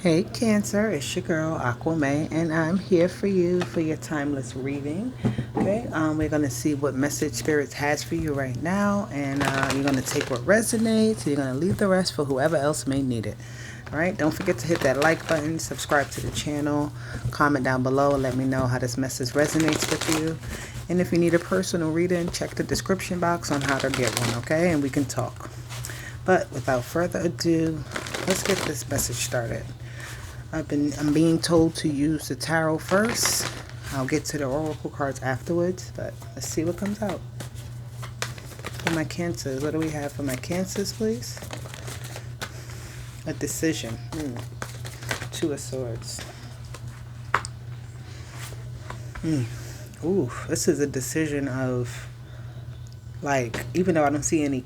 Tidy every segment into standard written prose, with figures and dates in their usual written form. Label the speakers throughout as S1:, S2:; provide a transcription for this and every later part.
S1: Hey Cancer, it's your girl Aquame, and I'm here for you for your timeless reading. Okay, we're gonna see what message Spirits has for you right now, and you're gonna take what resonates. You're gonna leave the rest for whoever else may need it. All right, don't forget to hit that like button, subscribe to the channel, comment down below, let me know how this message resonates with you. And if you need a personal reading, check the description box on how to get one. Okay, and we can talk. But without further ado, let's get this message started. I'm being told to use the tarot first. I'll get to the oracle cards afterwards, but let's see what comes out. For my cancers, what do we have for my cancers, please? A decision. Two of swords. Ooh, this is a decision of, like, even though I don't see any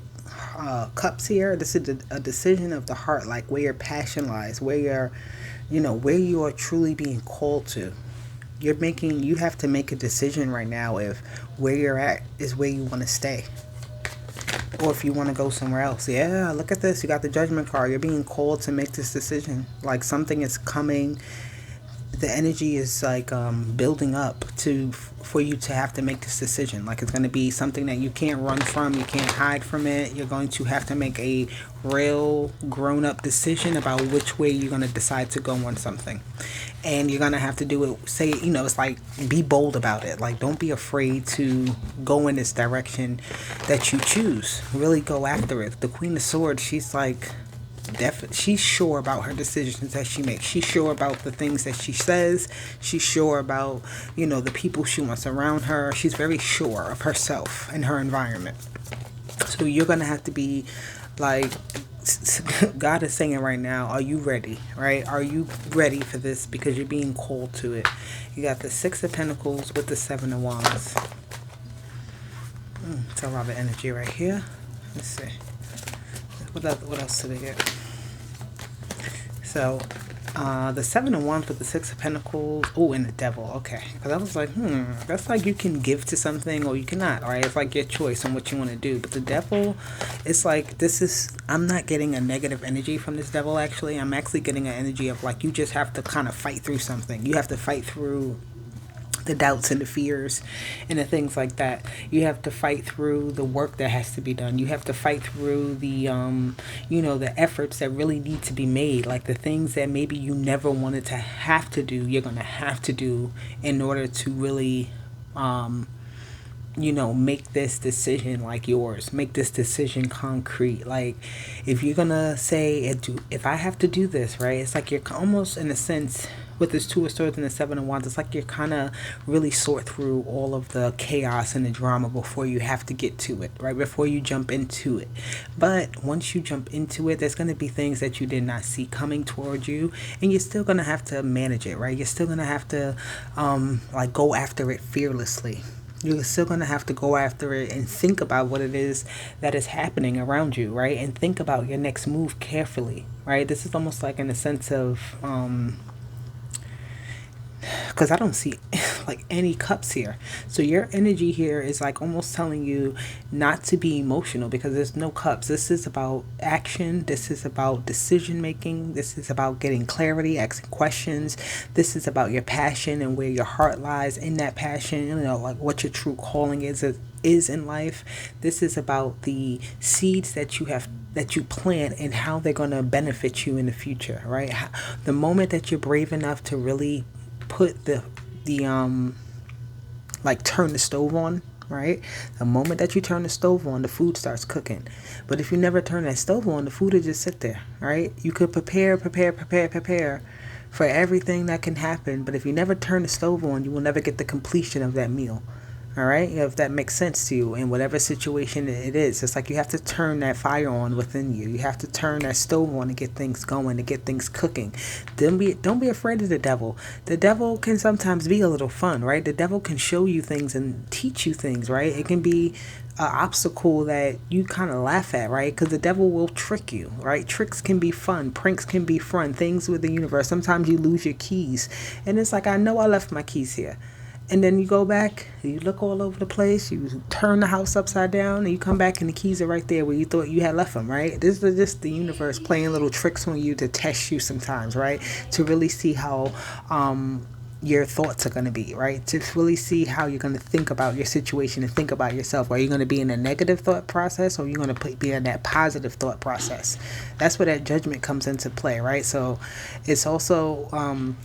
S1: cups here, this is a decision of the heart, like where your passion lies, where where you are truly being called to. You have to make a decision right now if where you're at is where you want to stay, or if you want to go somewhere else. Yeah, look at this. You got the Judgment card. You're being called to make this decision. Like something is coming. The energy is like building up for you to have to make this decision. Like it's going to be something that you can't run from, you can't hide from it. You're going to have to make a real grown-up decision about which way you're going to decide to go on something. And you're going to have to do it, it's like be bold about it. Like don't be afraid to go in this direction that you choose. Really go after it. The Queen of Swords, she's like, she's sure about her decisions that she makes. She's sure about the things that she says. She's sure about, the people she wants around her. She's very sure of herself and her environment. So you're going to have to be like, God is saying right now, are you ready, right? Are you ready for this? Because you're being called to it. You got the Six of Pentacles with the Seven of Wands. It's a lot of energy right here. Let's see. What else did I get? So, the Seven of Wands with the Six of Pentacles. Oh, and the Devil. Okay. Because I was like, that's like you can give to something or you cannot, right? It's like your choice on what you want to do. But the Devil, it's like, I'm not getting a negative energy from this Devil, actually. I'm actually getting an energy of like, you just have to kind of fight through something. You have to fight through the doubts and the fears and the things like that. You have to fight through the work that has to be done. You have to fight through the the efforts that really need to be made, like the things that maybe you never wanted to have to do, you're going to have to do in order to really make this decision like yours, make this decision concrete. Like if you're gonna say, if I have to do this, right, it's like you're almost, in a sense, with this Two of Swords and the Seven of Wands, it's like you're kind of really sort through all of the chaos and the drama before you have to get to it, right, before you jump into it. But once you jump into it, there's going to be things that you did not see coming towards you, and you're still going to have to manage it, right? You're still going to have to like go after it fearlessly. You're still going to have to go after it and think about what it is that is happening around you, right? And think about your next move carefully, right? This is almost like in a sense of because I don't see like any cups here. So your energy here is like almost telling you not to be emotional because there's no cups. This is about action. This is about decision making. This is about getting clarity, asking questions. This is about your passion and where your heart lies in that passion, like what your true calling is in life. This is about the seeds that you plant and how they're going to benefit you in the future, right? The moment that you're brave enough to really put the like turn the stove on, right? The moment that you turn the stove on, the food starts cooking. But if you never turn that stove on, the food will just sit there, right? You could prepare for everything that can happen, but if you never turn the stove on, you will never get the completion of that meal. All right, if that makes sense to you in whatever situation it is, it's like you have to turn that fire on within you. You have to turn that stove on to get things going, to get things cooking. Don't be afraid of the devil. The devil can sometimes be a little fun, right? The devil can show you things and teach you things, right? It can be an obstacle that you kind of laugh at, right? Because the devil will trick you, right? Tricks can be fun. Pranks can be fun. Things with the universe. Sometimes you lose your keys. And it's like, I know I left my keys here. And then you go back, you look all over the place, you turn the house upside down, and you come back and the keys are right there where you thought you had left them, right? This is just the universe playing little tricks on you to test you sometimes, right? To really see how your thoughts are going to be, right? To really see how you're going to think about your situation and think about yourself. Are you going to be in a negative thought process, or are you going to be in that positive thought process? That's where that judgment comes into play, right? So it's also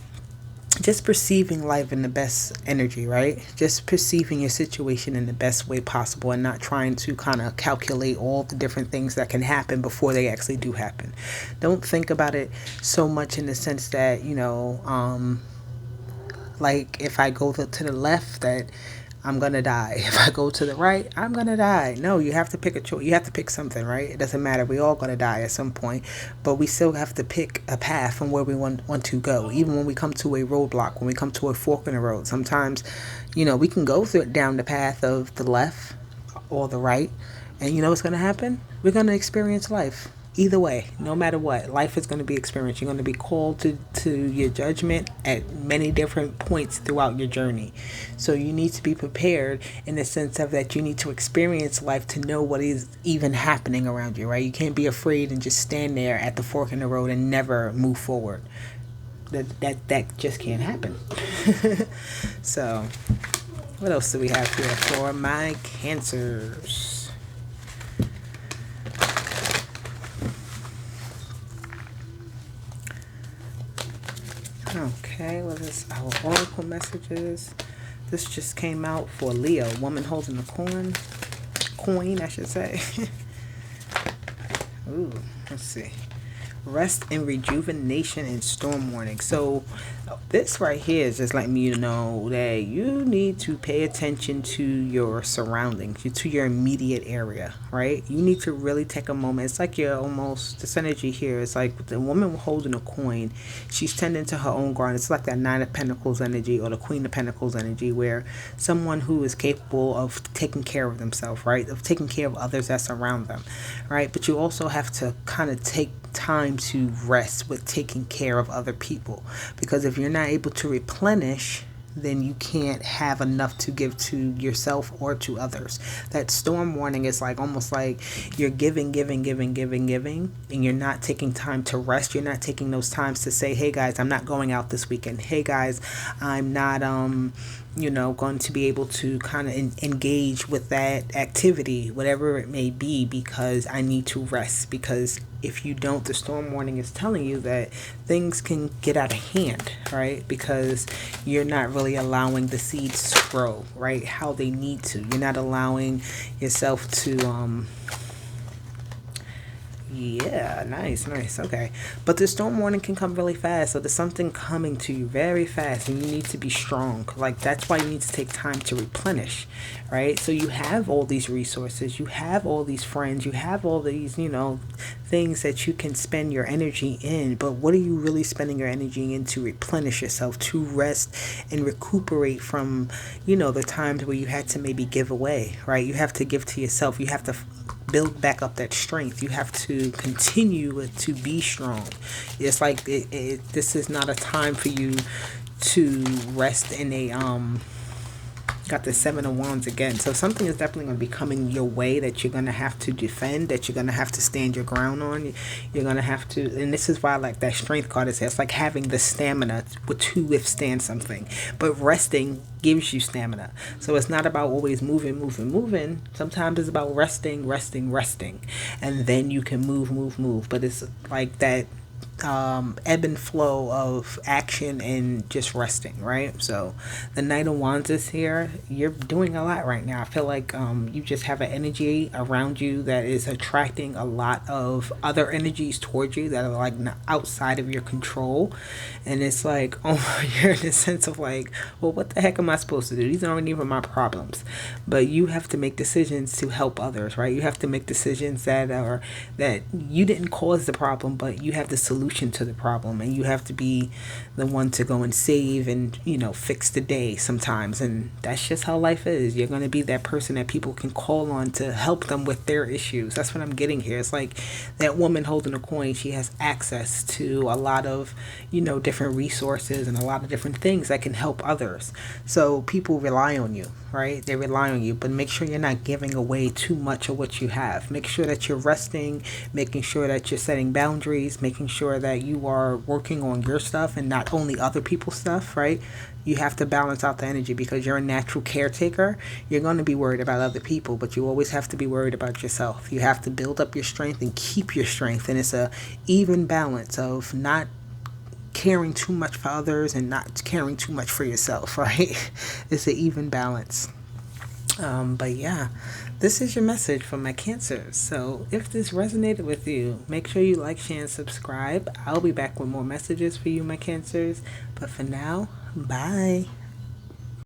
S1: just perceiving life in the best energy, right? Just perceiving your situation in the best way possible and not trying to kind of calculate all the different things that can happen before they actually do happen. Don't think about it so much in the sense that, like if I go to the left, that I'm gonna die. If I go to the right, I'm gonna die. No, you have to pick a choice. You have to pick something, right? It doesn't matter. We all gonna die at some point, but we still have to pick a path from where we want to go. Even when we come to a roadblock, when we come to a fork in the road, sometimes, we can go down the path of the left or the right, and you know what's gonna happen? We're gonna experience life. Either way, no matter what, life is going to be experienced. You're going to be called to your judgment at many different points throughout your journey. So you need to be prepared in the sense of that you need to experience life to know what is even happening around you, right? You can't be afraid and just stand there at the fork in the road and never move forward. That just can't happen. So, what else do we have here for my Cancers? Okay, what is our oracle messages? This just came out for Leo, woman holding a coin, I should say. Ooh, let's see. Rest and rejuvenation and storm warning. So this right here is just letting you know that you need to pay attention to your surroundings, to your immediate area, right? You need to really take a moment. It's like you're almost, this energy here is like the woman holding a coin. She's tending to her own garden. It's like that Nine of Pentacles energy or the Queen of Pentacles energy, where someone who is capable of taking care of themselves, right? Of taking care of others that surround them, right? But you also have to kind of take time to rest with taking care of other people, because if you're not able to replenish, then you can't have enough to give to yourself or to others. That storm warning is like almost like you're giving, and you're not taking time to rest. You're not taking those times to say, hey guys, I'm not going out this weekend. Hey guys, I'm not going to be able to kind of engage with that activity, whatever it may be, because I need to rest. Because if you don't, the storm warning is telling you that things can get out of hand, right? Because you're not really allowing the seeds to grow, right? How they need to. You're not allowing yourself to, yeah, nice. Okay. But the storm warning can come really fast. So there's something coming to you very fast, and you need to be strong. Like, that's why you need to take time to replenish, right? So you have all these resources, you have all these friends, you have all these, things that you can spend your energy in. But what are you really spending your energy in to replenish yourself, to rest and recuperate from, the times where you had to maybe give away, right? You have to give to yourself. You have to build back up that strength. You have to continue to be strong. It's like this is not a time for you to rest in a got the Seven of Wands again. So something is definitely going to be coming your way that you're going to have to defend, that you're going to have to stand your ground on. You're going to have to, and this is why I like that strength card is, it's like having the stamina to withstand something. But resting gives you stamina. So it's not about always moving. Sometimes it's about resting. And then you can move. But it's like that ebb and flow of action and just resting, right? So the Knight of Wands is here. You're doing a lot right now. I feel like you just have an energy around you that is attracting a lot of other energies towards you that are like outside of your control. And it's like, oh, you're in the sense of like, well, what the heck am I supposed to do? These aren't even my problems. But you have to make decisions to help others, right? You have to make decisions that you didn't cause the problem, but you have the solution solution to the problem, and you have to be the one to go and save and, fix the day sometimes. And that's just how life is. You're going to be that person that people can call on to help them with their issues. That's what I'm getting here. It's like that woman holding a coin. She has access to a lot of, different resources and a lot of different things that can help others. So people rely on you, right? They rely on you, but make sure you're not giving away too much of what you have. Make sure that you're resting, making sure that you're setting boundaries, making sure that you are working on your stuff and not only other people's stuff, right? You have to balance out the energy because you're a natural caretaker. You're going to be worried about other people, but you always have to be worried about yourself. You have to build up your strength and keep your strength. And it's a even balance of not caring too much for others and not caring too much for yourself, right? It's an even balance. But yeah, this is your message from my Cancers. So if this resonated with you, make sure you like, share, and subscribe. I'll be back with more messages for you, my Cancers. But for now, bye.